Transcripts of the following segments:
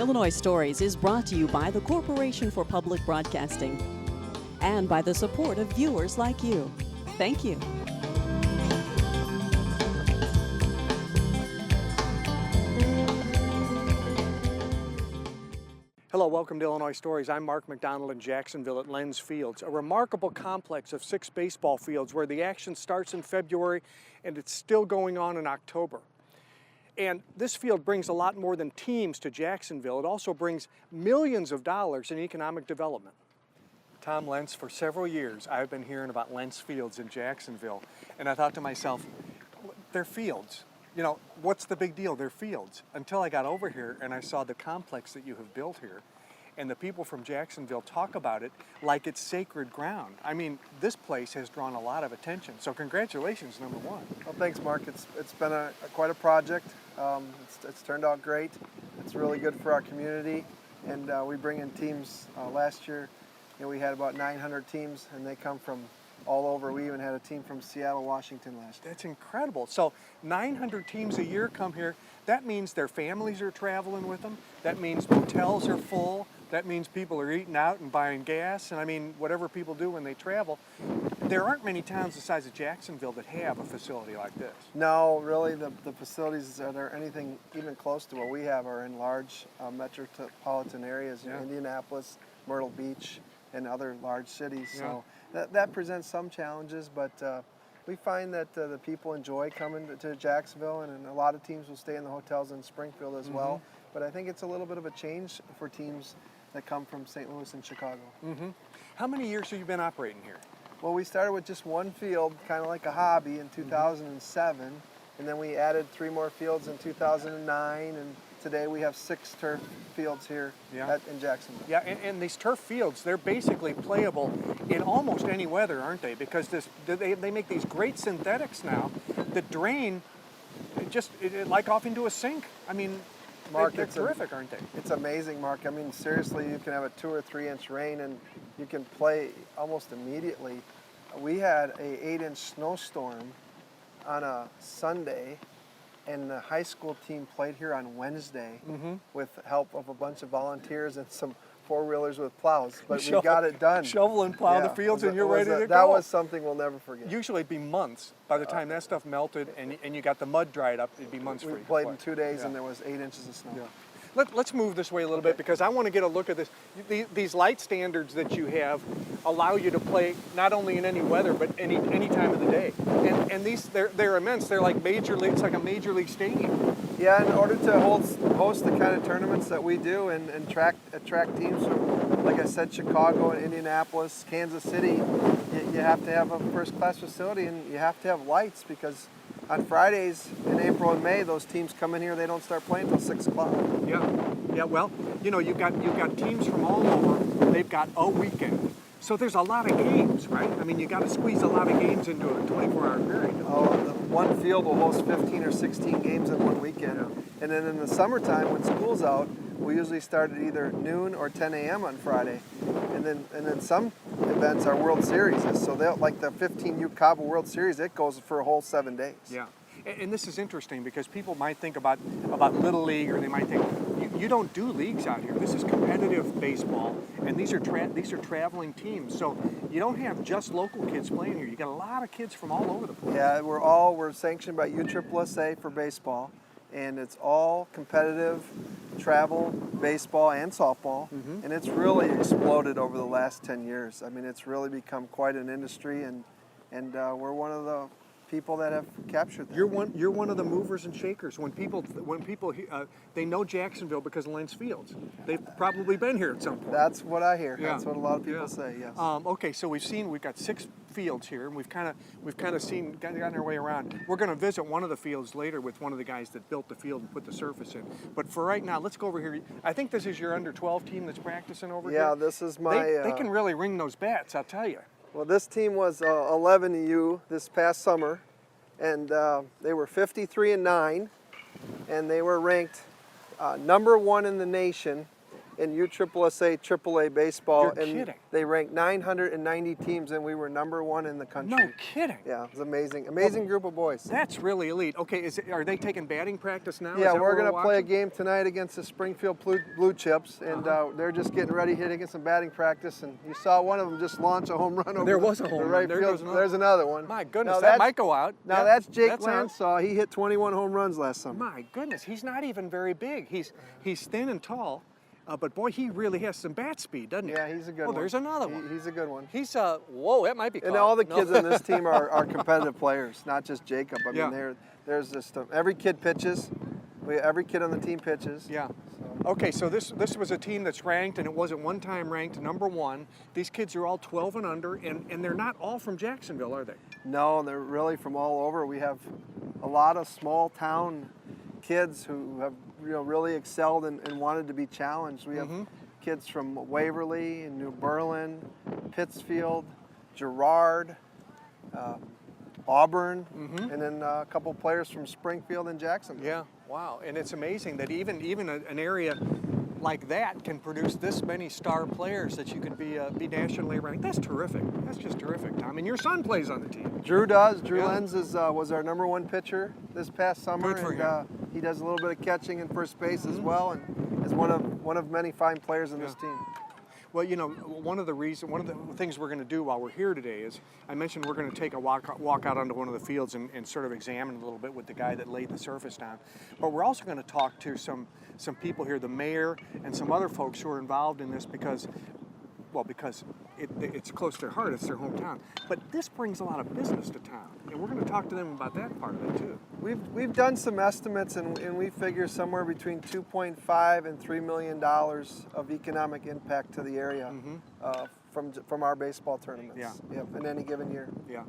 Illinois Stories is brought to you by the Corporation for Public Broadcasting and by the support of viewers like you. Thank you. Hello, welcome to Illinois Stories. I'm Mark McDonald in Jacksonville at Lenz Fields, a remarkable complex of 6 baseball fields where the action starts in February and it's still going on in October. And this field brings a lot more than teams to Jacksonville. It also brings millions of dollars in economic development. Tom Lenz, for several years, I've been hearing about Lenz Fields in Jacksonville, and I thought to myself, they're fields. You know, what's the big deal? They're fields. Until I got over here and I saw the complex that you have built here, and the people from Jacksonville talk about it like it's sacred ground. I mean, this place has drawn a lot of attention. So congratulations, number one. Well, thanks, Mark. It's been quite a project. It's turned out great. It's really good for our community, and we bring in teams. Last year, we had about 900 teams, and they come from all over. We even had a team from Seattle, Washington last year. That's incredible. So 900 teams a year come here. That means their families are traveling with them. That means hotels are full. That means people are eating out and buying gas. And I mean, whatever people do when they travel. There aren't many towns the size of Jacksonville that have a facility like this. No, really, the facilities that are anything even close to what we have are in large metropolitan areas, Yeah. Indianapolis, Myrtle Beach, and other large cities. Yeah. So that presents some challenges, but we find that the people enjoy coming to Jacksonville, and a lot of teams will stay in the hotels in Springfield as well. But I think it's a little bit of a change for teams that come from St. Louis and Chicago. How many years have you been operating here? Well, we started with just one field, kind of like a hobby, in 2007, and then we added 3 more fields in 2009, and today we have 6 turf fields here in Jacksonville. Yeah, and these turf fields, they're basically playable in almost any weather, aren't they? Because they make these great synthetics now that drain like off into a sink. I mean, Mark, they're terrific, aren't they? It's amazing, Mark. I mean, seriously, you can have a 2 or 3 inch rain and you can play almost immediately. We had a 8-inch snowstorm on a Sunday, and the high school team played here on Wednesday with help of a bunch of volunteers and some 4-wheelers with plows, but we got it done. Shovel and plow the fields, and you're ready to go. That was something we'll never forget. Usually it'd be months. By the time that stuff melted and you got the mud dried up, it'd be months for you. We played in 2 days, and there was 8 inches of snow. Yeah. Let's move this way a little bit, because I want to get a look at this. These light standards that you have allow you to play not only in any weather, but any time of the day. And they're immense. They're like major league. It's like a major league stadium. Yeah, in order to host the kind of tournaments that we do and attract teams from, like I said, Chicago and Indianapolis, Kansas City, you have to have a first-class facility, and you have to have lights, because on Fridays in April and May, those teams come in here, they don't start playing until 6 o'clock. Yeah. Well, you've got teams from all over. They've got a weekend. So there's a lot of games, right? I mean, you got to squeeze a lot of games into a 24-hour period. The one field will host 15 or 16 games in one weekend. Yeah. And then in the summertime, when school's out, we usually start at either noon or 10 a.m. on Friday. And then some events are World Series. So like the 15U Cabo World Series, it goes for a whole 7 days. Yeah. And this is interesting, because people might think about Little League, or they might think, you don't do leagues out here. This is competitive baseball, and these are traveling teams. So you don't have just local kids playing here. You got a lot of kids from all over the place. Yeah, we're sanctioned by USSSA for baseball, and it's all competitive travel baseball and softball, and it's really exploded over the last 10 years. I mean, it's really become quite an industry, and we're one of the people that have captured that. You're one of the movers and shakers. When people they know Jacksonville because of Lenz Fields. They've probably been here at some point. That's what I hear. Yeah. That's what a lot of people say. Yes. Okay, so we've got 6 fields here, and we've kind of gotten our way around. We're going to visit one of the fields later with one of the guys that built the field and put the surface in. But for right now, let's go over here. I think this is your under 12 team that's practicing over here. Yeah, this is my. They can really ring those bats, I'll tell you. Well, this team was 11U this past summer, and they were 53-9, and they were ranked number 1 in the nation in USSSA AAA baseball. You're and kidding. They ranked 990 teams, and we were #1 in the country. No kidding. Yeah, it was amazing. Amazing group of boys. That's really elite. Okay, are they taking batting practice now? Yeah, Is that we're what going to play a watching? game tonight against the Springfield Blue Chips, and they're just getting ready here to get some batting practice. And you saw one of them just launch a home run over There was a the home run. right There field. goes another. There's another one. My goodness, Now that that's- might go out. Now Yep, that's Jake that's out. Lenz. He hit 21 home runs last summer. My goodness, he's not even very big. He's thin and tall, but boy, he really has some bat speed, doesn't he? Yeah, he's a good one. Oh, there's another one. He's a good one. He's whoa, that might be. And caught. all the No. kids on this team are competitive players, not just Jacob. I Yeah. mean, there's just every kid pitches. Every kid on the team pitches. Yeah. So. Okay, so this was a team that's ranked, and it was at one time ranked #1. These kids are all 12 and under, and they're not all from Jacksonville, are they? No, they're really from all over. We have a lot of small town kids who have really excelled and wanted to be challenged. We have kids from Waverly and New Berlin, Pittsfield, Girard, Auburn, and then a couple players from Springfield and Jacksonville. Yeah. Wow. And it's amazing that even an area like that can produce this many star players that you could be nationally ranked. That's terrific. That's just terrific, Tom. And your son plays on the team. Drew does. Drew Yeah. Lenz was our #1 pitcher this past summer, Good for and he does a little bit of catching and first base as well, and is one of many fine players in this team. Well, one of the things we're going to do while we're here today is, I mentioned we're going to take a walk out onto one of the fields and sort of examine a little bit with the guy that laid the surface down. But we're also going to talk to some people here, the mayor and some other folks who are involved in this because it's close to their heart, it's their hometown. But this brings a lot of business to town, and we're going to talk to them about that part of it too. We've done some estimates, and we figure somewhere between $2.5 and $3 million of economic impact to the area from our baseball tournaments. Yeah. Yep, in any given year. Yeah.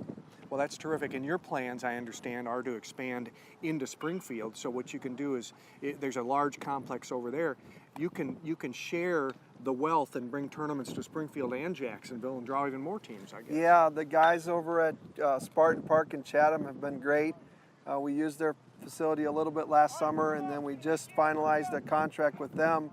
Well, that's terrific. And your plans, I understand, are to expand into Springfield. So what you can do is, there's a large complex over there. You can share the wealth and bring tournaments to Springfield and Jacksonville and draw even more teams, I guess. Yeah, the guys over at Spartan Park in Chatham have been great. We used their facility a little bit last summer, and then we just finalized a contract with them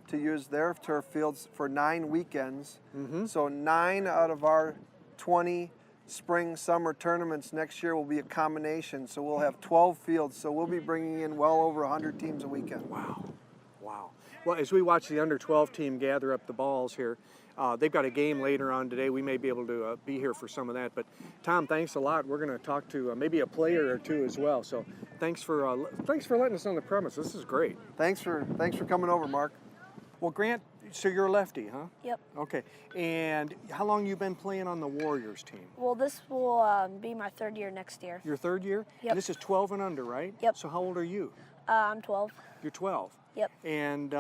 to use their turf fields for 9 weekends. So 9 out of our 20 spring-summer tournaments next year will be a combination. So we'll have 12 fields. So we'll be bringing in well over 100 teams a weekend. Wow. Wow. Well, as we watch the under-12 team gather up the balls here, they've got a game later on today. We may be able to be here for some of that. But Tom, thanks a lot. We're going to talk to maybe a player or two as well. So thanks for letting us on the premise. This is great. Thanks for coming over, Mark. Well, Grant, so you're a lefty, huh? Yep. Okay. And how long you been playing on the Warriors team? Well, this will be my 3rd year next year. Your 3rd year? Yep. And this is 12 and under, right? Yep. So how old are you? I'm 12. You're 12. Yep. And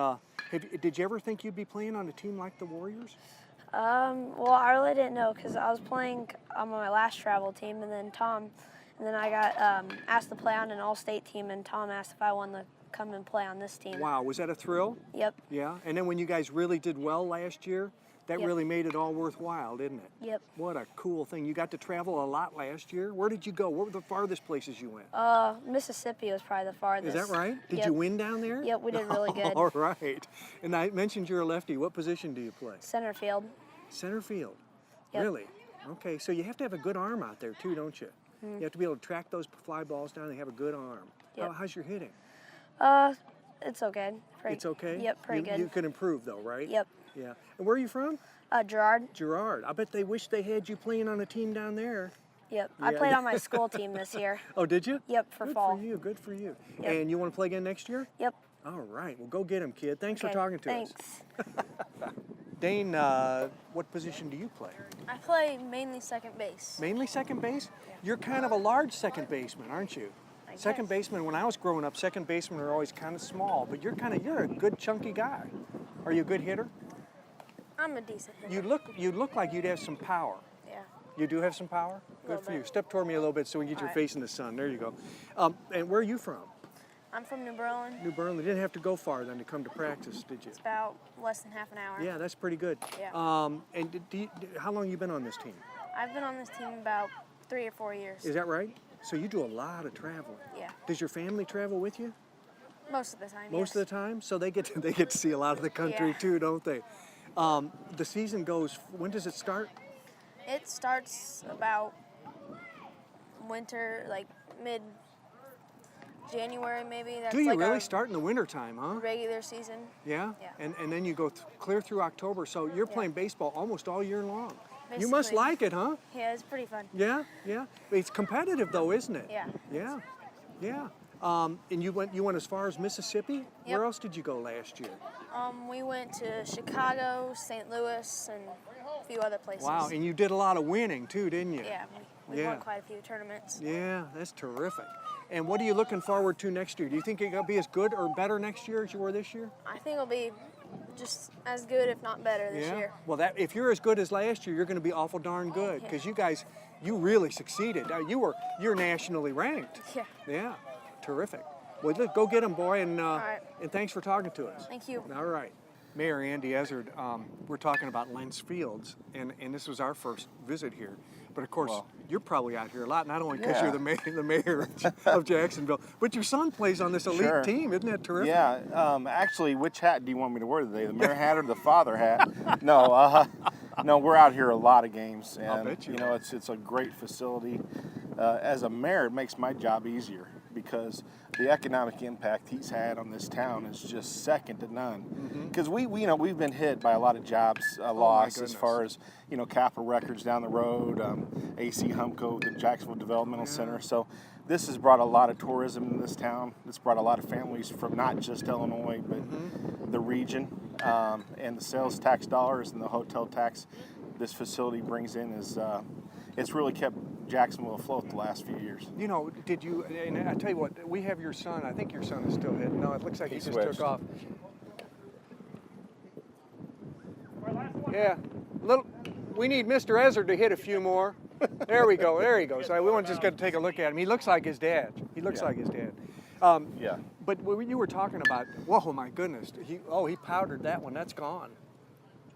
did you ever think you'd be playing on a team like the Warriors? Well, I really didn't know because I was playing on my last travel team, and then I got asked to play on an all-state team, and Tom asked if I wanted to come and play on this team. Wow, was that a thrill? Yep. Yeah. And then when you guys really did well last year, that Yep. really made it all worthwhile, didn't it? Yep. What a cool thing. You got to travel a lot last year. Where did you go? What were the farthest places you went? Mississippi was probably the farthest. Is that right? Did Yep. you win down there? Yep, we did really good. All right. And I mentioned you're a lefty. What position do you play? Center field. Center field. Yep. Really? Okay, so you have to have a good arm out there too, don't you? You have to be able to track those fly balls down and have a good arm. Yep. How's your hitting? It's okay. It's okay? Yep, pretty good. You can improve though, right? Yep. Yeah. And where are you from? Gerard. Girard. I bet they wish they had you playing on a team down there. Yep. I Yeah. played on my school team this year. Oh, did you? Yep, for good fall. Good for you, good for you. Yep. And you want to play again next year? Yep. All right, well go get him, kid. Thanks for Okay, talking to thanks. us. Dane, what position do you play? I play mainly second base. Mainly second base? You're kind of a large second baseman, aren't you? Second baseman, when I was growing up, second basemen were always kind of small, but you're a good chunky guy. Are you a good hitter? I'm a decent hitter. You look like you'd have some power. Yeah. You do have some power? Good Little for you. bit. Step toward me a little bit so we can get your All right. face in the sun. There you go. And where are you from? I'm from New Berlin. New Berlin. You didn't have to go far then to come to practice, did you? It's about less than half an hour. Yeah, that's pretty good. Yeah. And how long you been on this team? I've been on this team about 3 or 4 years. Is that right? So you do a lot of traveling. Yeah. Does your family travel with you? Most of the time, Most yes. of the time? So they get to see a lot of the country Yeah. too, don't they? The season goes, when does it start? It starts about winter, like mid-January maybe. That's Do you like really our start in the wintertime, huh? regular season. Yeah? Yeah. And then you go clear through October, so you're playing baseball almost all year long. You must Basically. like it, huh? Yeah, it's pretty fun. Yeah, yeah. It's competitive though, isn't it? Yeah. Yeah, yeah. And you went as far as Mississippi? Where else did you go last year? We went to Chicago, St. Louis, and a few other places. Wow, and you did a lot of winning too, didn't you? Yeah, we Yeah. won quite a few tournaments. Yeah, that's terrific. And what are you looking forward to next year? Do you think you're going to be as good or better next year as you were this year? I think it'll be just as good, if not better, this year. Well, if you're as good as last year, you're going to be awful darn good because you guys, you really succeeded. You're nationally ranked. Yeah. Yeah, terrific. Well, go get them, boy, and right. and thanks for talking to us. Thank you. All right. Mayor Andy Ezzard, we're talking about Lenz Fields, and this was our first visit here. But of course, you're probably out here a lot, not only because you're the mayor of Jacksonville, but your son plays on this elite team. Isn't that terrific? Yeah. Actually, which hat do you want me to wear today? The mayor hat or the father hat? No. No, we're out here a lot of games, and I'll bet you. know it's a great facility. As a mayor, it makes my job easier because the economic impact he's had on this town is just second to none. Because we've been hit by a lot of jobs loss as far as Kappa Records down the road, AC Humco, the Jacksonville Developmental Center. So this has brought a lot of tourism in this town. It's brought a lot of families from not just Illinois but the region, and the sales tax dollars and the hotel tax this facility brings in is it's really kept Jacksonville afloat the last few years. Did you, and I tell you what, we have your son, I think your son is still hitting. No, it looks like he just switched. took off. Yeah, we need Mr. Ezzard to hit a few more. There we go, there he goes. We want just to take a look at him. He looks like his dad. He looks like his dad. Yeah. But when you were talking about, whoa, my goodness, he powdered that one. That's gone.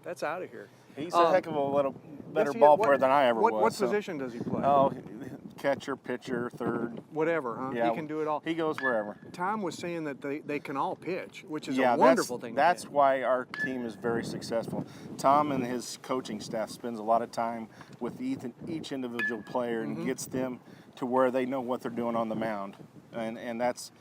That's out of here. He's a heck of a little better Yes, he ball is. player than I ever was. What so. position does he play? Oh, catcher, pitcher, third. Whatever, huh? Yeah, He can do it all. He goes wherever. Tom was saying that they can all pitch, which is a wonderful thing. That's why our team is very successful. Tom and his coaching staff spends a lot of time with each individual player and gets them to where they know what they're doing on the mound, and that's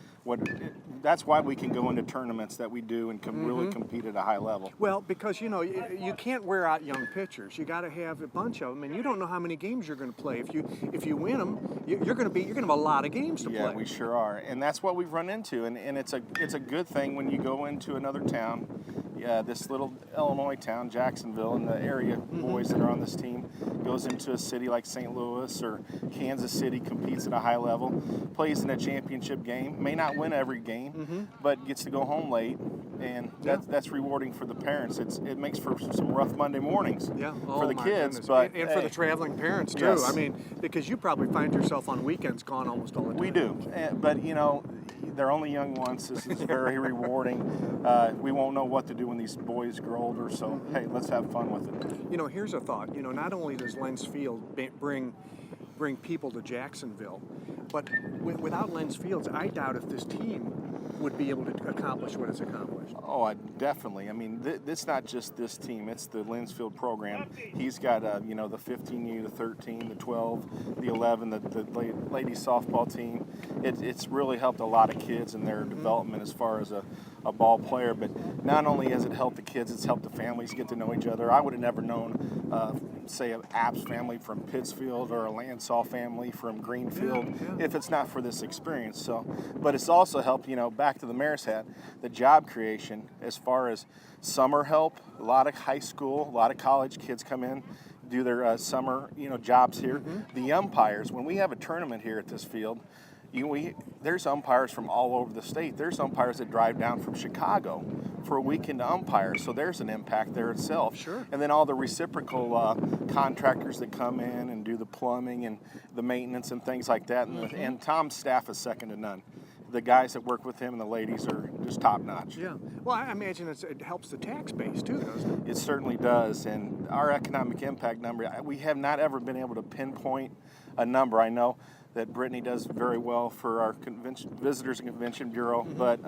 why we can go into tournaments that we do and can really compete at a high level. Well, because you can't wear out young pitchers. You got to have a bunch of them, and you don't know how many games you're going to play. If you win them, you're going to have a lot of games to play. Yeah, we sure are, and that's what we've run into, and it's a good thing when you go into another town. Yeah, this little Illinois town, Jacksonville, and the area boys that are on this team goes into a city like St. Louis or Kansas City, competes at a high level, plays in a championship game, may not win every game, but gets to go home late, and that's rewarding for the parents. It makes for some rough Monday mornings for the kids, goodness. but and for the traveling parents too. Yes. I mean, because you probably find yourself on weekends gone almost all the time. We do, but they're only young once. This is very rewarding. We won't know what to do when these boys grow older, so hey, let's have fun with it. Here's a thought. Not only does Lenz Field bring people to Jacksonville, but without Lenz Fields, I doubt if this team would be able to accomplish what it's accomplished. Oh, definitely. I mean, it's not just this team. It's the Lenz Field program. He's got, the 15U, the 13, the 12, the 11, the ladies softball team. It's really helped a lot of kids in their development as far as a ball player. But not only has it helped the kids, it's helped the families get to know each other. I would have never known, say, an Apps family from Pittsfield or a Landsaw family from Greenfield if it's not for this experience. So, but it's also helped, back to the mayor's hat, the job creation as far as summer help. A lot of high school, a lot of college kids come in, do their summer, jobs here. The umpires, when we have a tournament here at this field, there's umpires from all over the state. There's umpires that drive down from Chicago for a weekend to umpire, so there's an impact there itself. Sure. And then all the reciprocal contractors that come in and do the plumbing and the maintenance and things like that. And Tom's staff is second to none. The guys that work with him and the ladies are just top notch. Yeah. Well, I imagine it helps the tax base too, doesn't it? It certainly does. And our economic impact number, we have not ever been able to pinpoint a number. I know that Brittany does very well for our Visitors and Convention Bureau. But,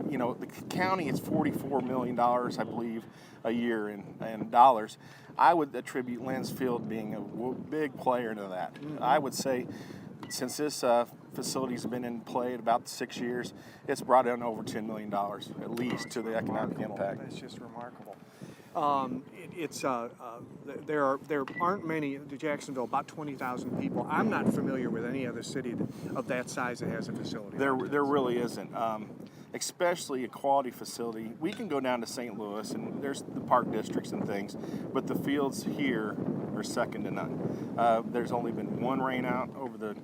you know, the county is $44 million, I believe, a year in dollars. I would attribute Lenz Field being a big player into that. I would say since this facility's been in play at about 6 years, it's brought in over $10 million at least to the economic impact. That's just remarkable. There aren't many in Jacksonville, about 20,000 people. I'm not familiar with any other city of that size that has a facility. There really isn't. Especially a quality facility. We can go down to St. Louis and there's the park districts and things, but the fields here are second to none. There's only been one rain out over the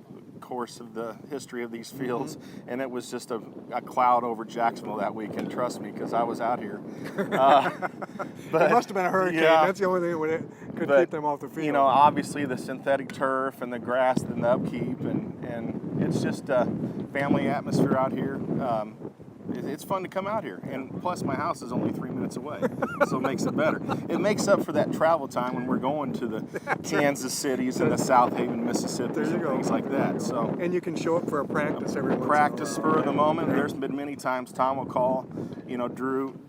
course of the history of these fields, and it was just a cloud over Jacksonville that weekend. Trust me, because I was out here. But it must have been a hurricane. Yeah, that's the only thing that could keep them off the field. You know, obviously the synthetic turf and the grass and the upkeep, and it's just a family atmosphere out here. It's fun to come out here, and plus my house is only 3 minutes away, so it makes it better. It makes up for that travel time when we're going to the Kansas cities and the South Haven, Mississippi, and things like that. So, and you can show up for a practice every once in a while. Practice spur of the moment. There's been many times Tom will call, you know,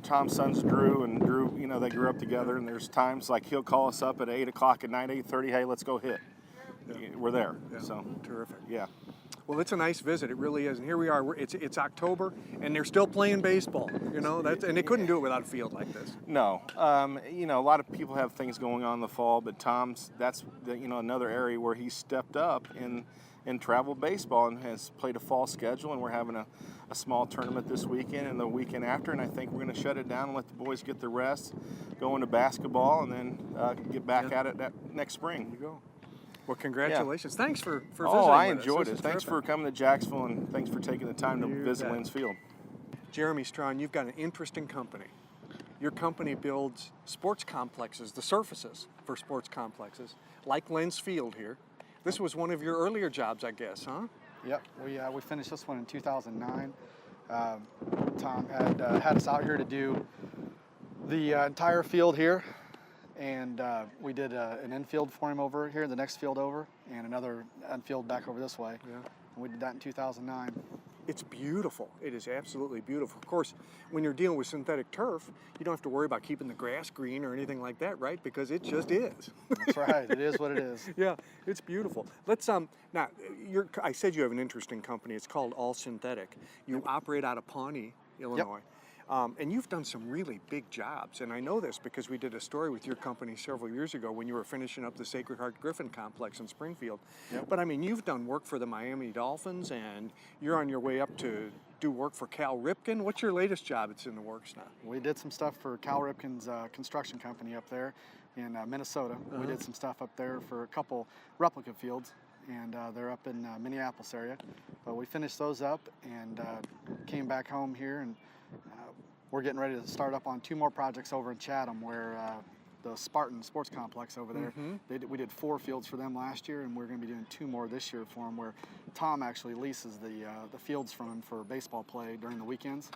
Tom's son's Drew, and Drew, you know, they grew up together, and there's times like he'll call us up at 8 o'clock at night, 8:30, hey, let's go hit. Yeah. We're there. Yeah. So terrific. Yeah. Well, it's a nice visit. It really is. And here we are. It's October, and they're still playing baseball. You know, and they couldn't do it without a field like this. No. You know, a lot of people have things going on in the fall, but that's another area where he's stepped up in travel baseball and has played a fall schedule. And we're having a small tournament this weekend and the weekend after. And I think we're going to shut it down and let the boys get the rest, go into basketball, and then get back at it next spring. There you go. Well, congratulations. Yeah. Thanks for visiting. Oh, I with enjoyed us. it. Thanks for coming to Jacksonville, and thanks for taking the time to visit Lenz Field. Jeremy Strawn, you've got an interesting company. Your company builds sports complexes, the surfaces for sports complexes, like Lenz Field here. This was one of your earlier jobs, I guess, huh? Yep. We finished this one in 2009. Tom had us out here to do the entire field here. And we did an infield for him over here, the next field over, and another infield back over this way. Yeah. And we did that in 2009. It's beautiful. It is absolutely beautiful. Of course, when you're dealing with synthetic turf, you don't have to worry about keeping the grass green or anything like that, right? Because it just is. That's right. It is what it is. Yeah, it's beautiful. Let's now. I said you have an interesting company. It's called All Synthetic. You operate out of Pawnee, Illinois. Yep. And you've done some really big jobs, and I know this because we did a story with your company several years ago when you were finishing up the Sacred Heart Griffin Complex in Springfield. Yep. But I mean, you've done work for the Miami Dolphins, and you're on your way up to do work for Cal Ripken. What's your latest job that's in the works now? We did some stuff for Cal Ripken's construction company up there in Minnesota. We did some stuff up there for a couple replica fields, and they're up in Minneapolis area. But we finished those up and came back home here, and we're getting ready to start up on 2 more projects over in Chatham, where the Spartan Sports Complex over there, we did 4 fields for them last year, and we're going to be doing 2 more this year for them, where Tom actually leases the fields from him for baseball play during the weekends.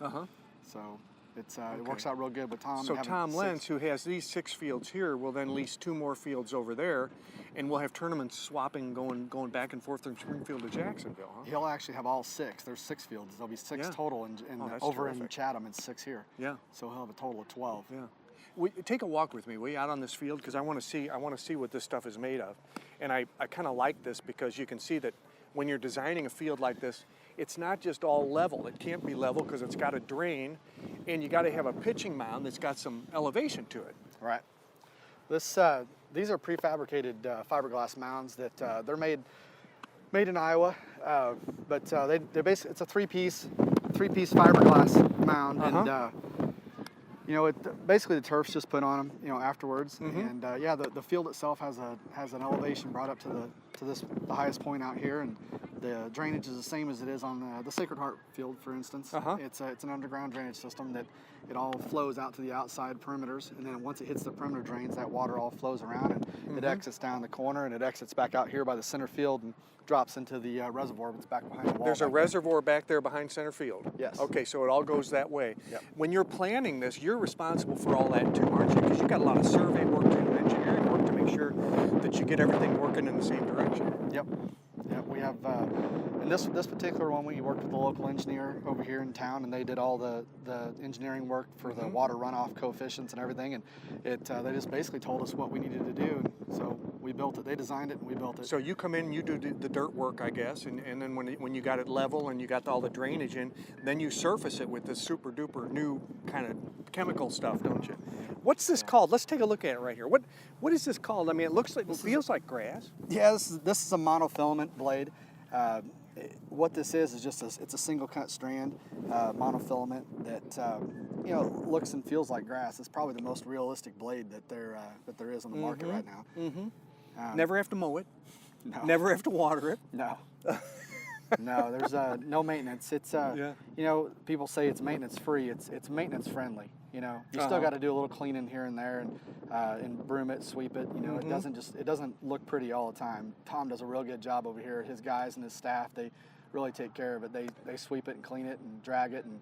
So it works out real good with Tom. So Tom Lenz, who has these 6 fields here, will then lease 2 more fields over there, and we'll have tournaments swapping, going back and forth from Springfield to Jacksonville, huh? He'll actually have all 6. There's 6 fields. There'll be 6 total, and over terrific. In Chatham, it's 6 here. Yeah. So he'll have a total of 12. Yeah. Take a walk with me, will you, out on this field, because I want to see what this stuff is made of. And I kind of like this because you can see that when you're designing a field like this, it's not just all level. It can't be level because it's got a drain, and you got to have a pitching mound that's got some elevation to it. Right. These are prefabricated fiberglass mounds that they're made in Iowa, but they're basically, it's a three-piece fiberglass mound, and you know, basically the turf's just put on them, you know, afterwards, and yeah, the field itself has an elevation brought up to the highest point out here, and the drainage is the same as it is on the Sacred Heart field, for instance. It's an underground drainage system that it all flows out to the outside perimeters, and then once it hits the perimeter drains, that water all flows around, and it exits down the corner, and it exits back out here by the center field and drops into the reservoir that's back behind the wall. There's a reservoir back there behind center field? Yes. Okay, so it all goes that way. Yep. When you're planning this, you're responsible for all that too, aren't you? Because you've got a lot of survey work and engineering work to make sure that you get everything working in the same direction. Yep. Yeah, we have, in this particular one, we worked with a local engineer over here in town, and they did all the engineering work for the water runoff coefficients and everything, and they just basically told us what we needed to do, and so we built it. They designed it, and we built it. So you come in, you do the dirt work, I guess, and then when you got it level and you got all the drainage in, then you surface it with this super duper new kind of chemical stuff, don't you? What's this called? Let's take a look at it right here. What is this called? I mean, it feels like grass. Yeah, this is a monofilament blade. What this is just it's a single cut strand monofilament that looks and feels like grass. It's probably the most realistic blade that there is on the market right now. Mm-hmm. Never have to mow it. No. Never have to water it. No. No, there's no maintenance. It's people say it's maintenance free. It's maintenance friendly. You still got to do a little cleaning here and there and broom it, sweep it. It doesn't look pretty all the time. Tom does a real good job over here. His guys and his staff, they really take care of it. They sweep it and clean it and drag it and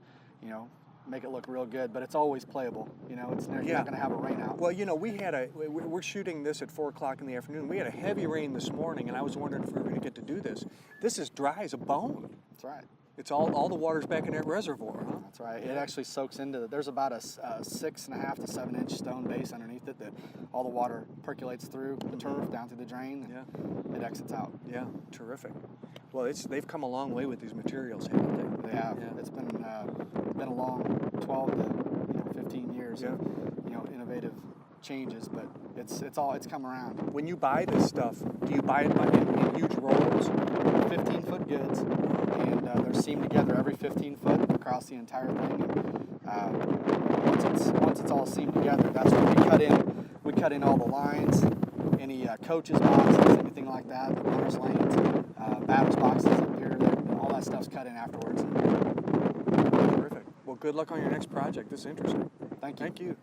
make it look real good, but it's always playable. It's you're not going to have a rain out. Well, we're shooting this at 4 o'clock in the afternoon. We had a heavy rain this morning, and I was wondering if we were going to get to do this. This is dry as a bone. That's right. It's all the water's back in that reservoir, huh? That's right. It actually soaks into there's about a 6.5 to 7 inch stone base underneath it that all the water percolates through the turf down through the drain and it exits out. Yeah, terrific. Well, they've come a long way with these materials, haven't they? They have. Yeah. It's been a long 12 to 15 years of innovative changes, but it's come around. When you buy this stuff, do you buy it in huge rolls? 15-foot goods, and they're seamed together every 15 foot across the entire thing. And once it's all seamed together, that's when we cut in. We cut in all the lines, any coaches boxes, anything like that, the runners lanes, batters boxes up here. All that stuff's cut in afterwards. Terrific. Well, good luck on your next project. This is interesting. Thank you. Thank you.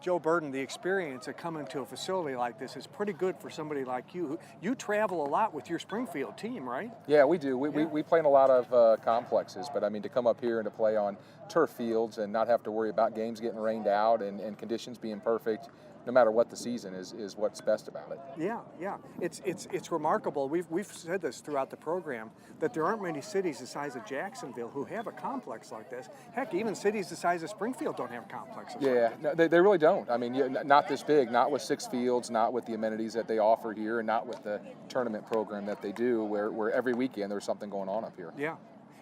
Joe Burden, the experience of coming to a facility like this is pretty good for somebody like you. You travel a lot with your Springfield team, right? Yeah, we do. We play in a lot of complexes, but I mean, to come up here and to play on turf fields and not have to worry about games getting rained out and conditions being perfect, no matter what the season is what's best about it. Yeah. It's remarkable. We've said this throughout the program that there aren't many cities the size of Jacksonville who have a complex like this. Heck, even cities the size of Springfield don't have complexes. Yeah, like no, they really don't. I mean, not this big, not with 6 fields, not with the amenities that they offer here, and not with the tournament program that they do, where every weekend there's something going on up here. Yeah.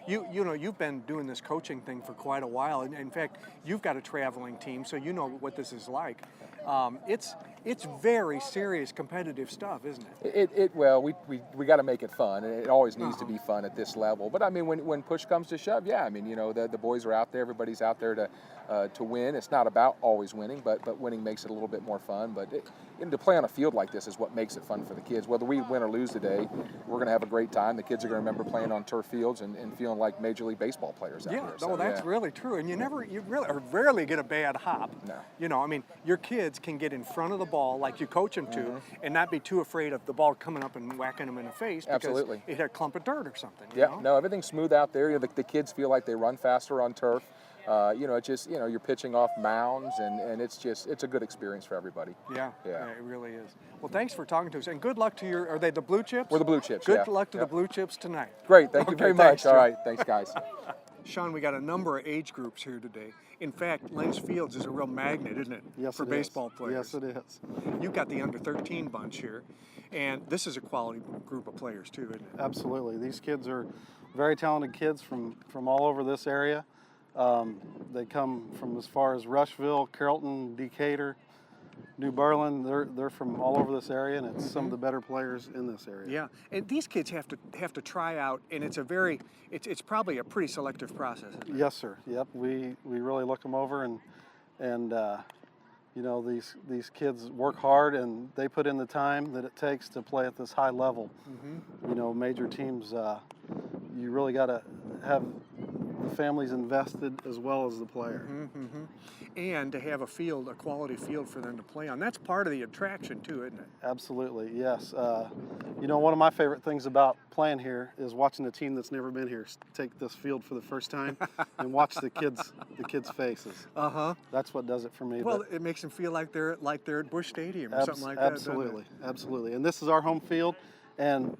You've been doing this coaching thing for quite a while, and in fact, you've got a traveling team, so you know what this is like. It's very serious competitive stuff, isn't it? Well, we got to make it fun, and it always needs to be fun at this level. But I mean, when push comes to shove, yeah, I mean, the boys are out there, everybody's out there to win. It's not about always winning, but winning makes it a little bit more fun. But to play on a field like this is what makes it fun for the kids. Whether we win or lose today, we're going to have a great time. The kids are going to remember playing on turf fields and feeling like Major League Baseball players out here. So, that's really true. And you rarely get a bad hop. No. I mean, your kids can get in front of the ball like you coach them to and not be too afraid of the ball coming up and whacking them in the face because Absolutely. it had a clump of dirt or something. No, everything's smooth out there. The kids feel like they run faster on turf. It's just, you're pitching off mounds, and it's a good experience for everybody. Yeah, it really is. Well, thanks for talking to us, and good luck to are they the Blue Chips? We're the Blue Chips, Good luck to the Blue Chips tonight. Great, thank you very much. All right, thanks, guys. Sean, we got a number of age groups here today. In fact, Lenz Fields is a real magnet, isn't it? Yes, for it baseball is. players. Yes, it is. You've got the under 13 bunch here, and this is a quality group of players too, isn't it? Absolutely. These kids are very talented kids from all over this area. They come from as far as Rushville, Carrollton, Decatur, New Berlin. They're from all over this area, and it's some of the better players in this area. Yeah, and these kids have to try out, and it's probably a pretty selective process. Isn't it? Yes, sir. Yep. We really look them over, and these kids work hard, and they put in the time that it takes to play at this high level. Major teams, you really got to have the families invested as well as the player. And to have a quality field for them to play on. That's part of the attraction too, isn't it? Absolutely, yes. One of my favorite things about playing here is watching a team that's never been here take this field for the first time and watch the kids' faces. That's what does it for me. Well, it makes them feel like they're at Busch Stadium or something like that. Absolutely. And this is our home field, and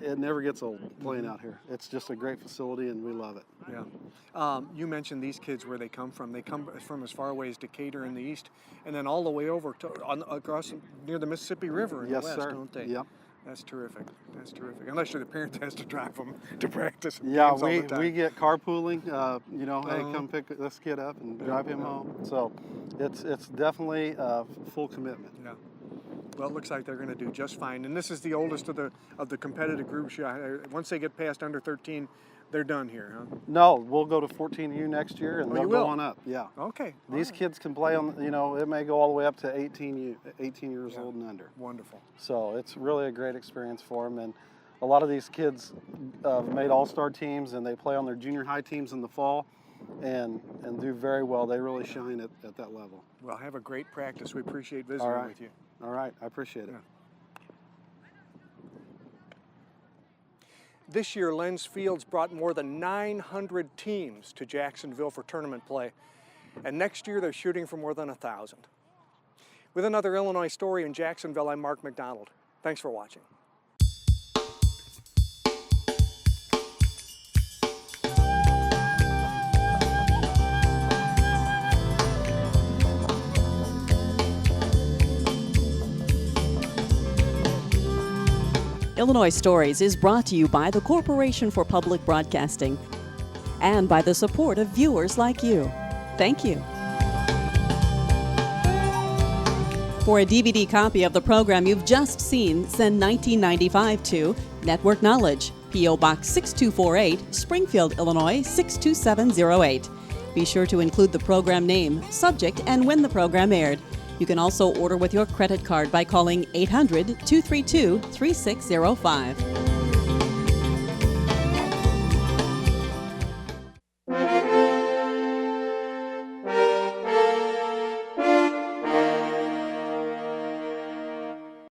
it never gets old playing out here. It's just a great facility, and we love it. Yeah. You mentioned these kids, where they come from. They come from as far away as Decatur in the east, and then all the way over to across near the Mississippi River in Yes, the west, sir. don't they? Yep. That's terrific. That's terrific. Unless you're the parent that has to drive them to practice. Yeah, games all we the time. get carpooling. You know, hey, come pick this kid up and drive him home. So it's definitely full commitment. Yeah. Well, it looks like they're going to do just fine. And this is the oldest of the competitive groups. Once they get past under 13, they're done here, huh? No, we'll go to 14U next year, and Oh, they'll you go will? on up. Yeah. Okay. These kids can play on. You know, it may go all the way up to 18 years old and under. Wonderful. So it's really a great experience for them. And a lot of these kids made all-star teams, and they play on their junior high teams in the fall, and do very well. They really shine at that level. Well, have a great practice. We appreciate visiting with you. All right, I appreciate it. Yeah. This year, Lenz Fields brought more than 900 teams to Jacksonville for tournament play, and next year they're shooting for more than 1,000. With another Illinois story in Jacksonville, I'm Mark McDonald. Thanks for watching. Illinois Stories is brought to you by the Corporation for Public Broadcasting and by the support of viewers like you. Thank you. For a DVD copy of the program you've just seen, send $19.95 to Network Knowledge, P.O. Box 6248, Springfield, Illinois 62708. Be sure to include the program name, subject, and when the program aired. You can also order with your credit card by calling 800-232-3605.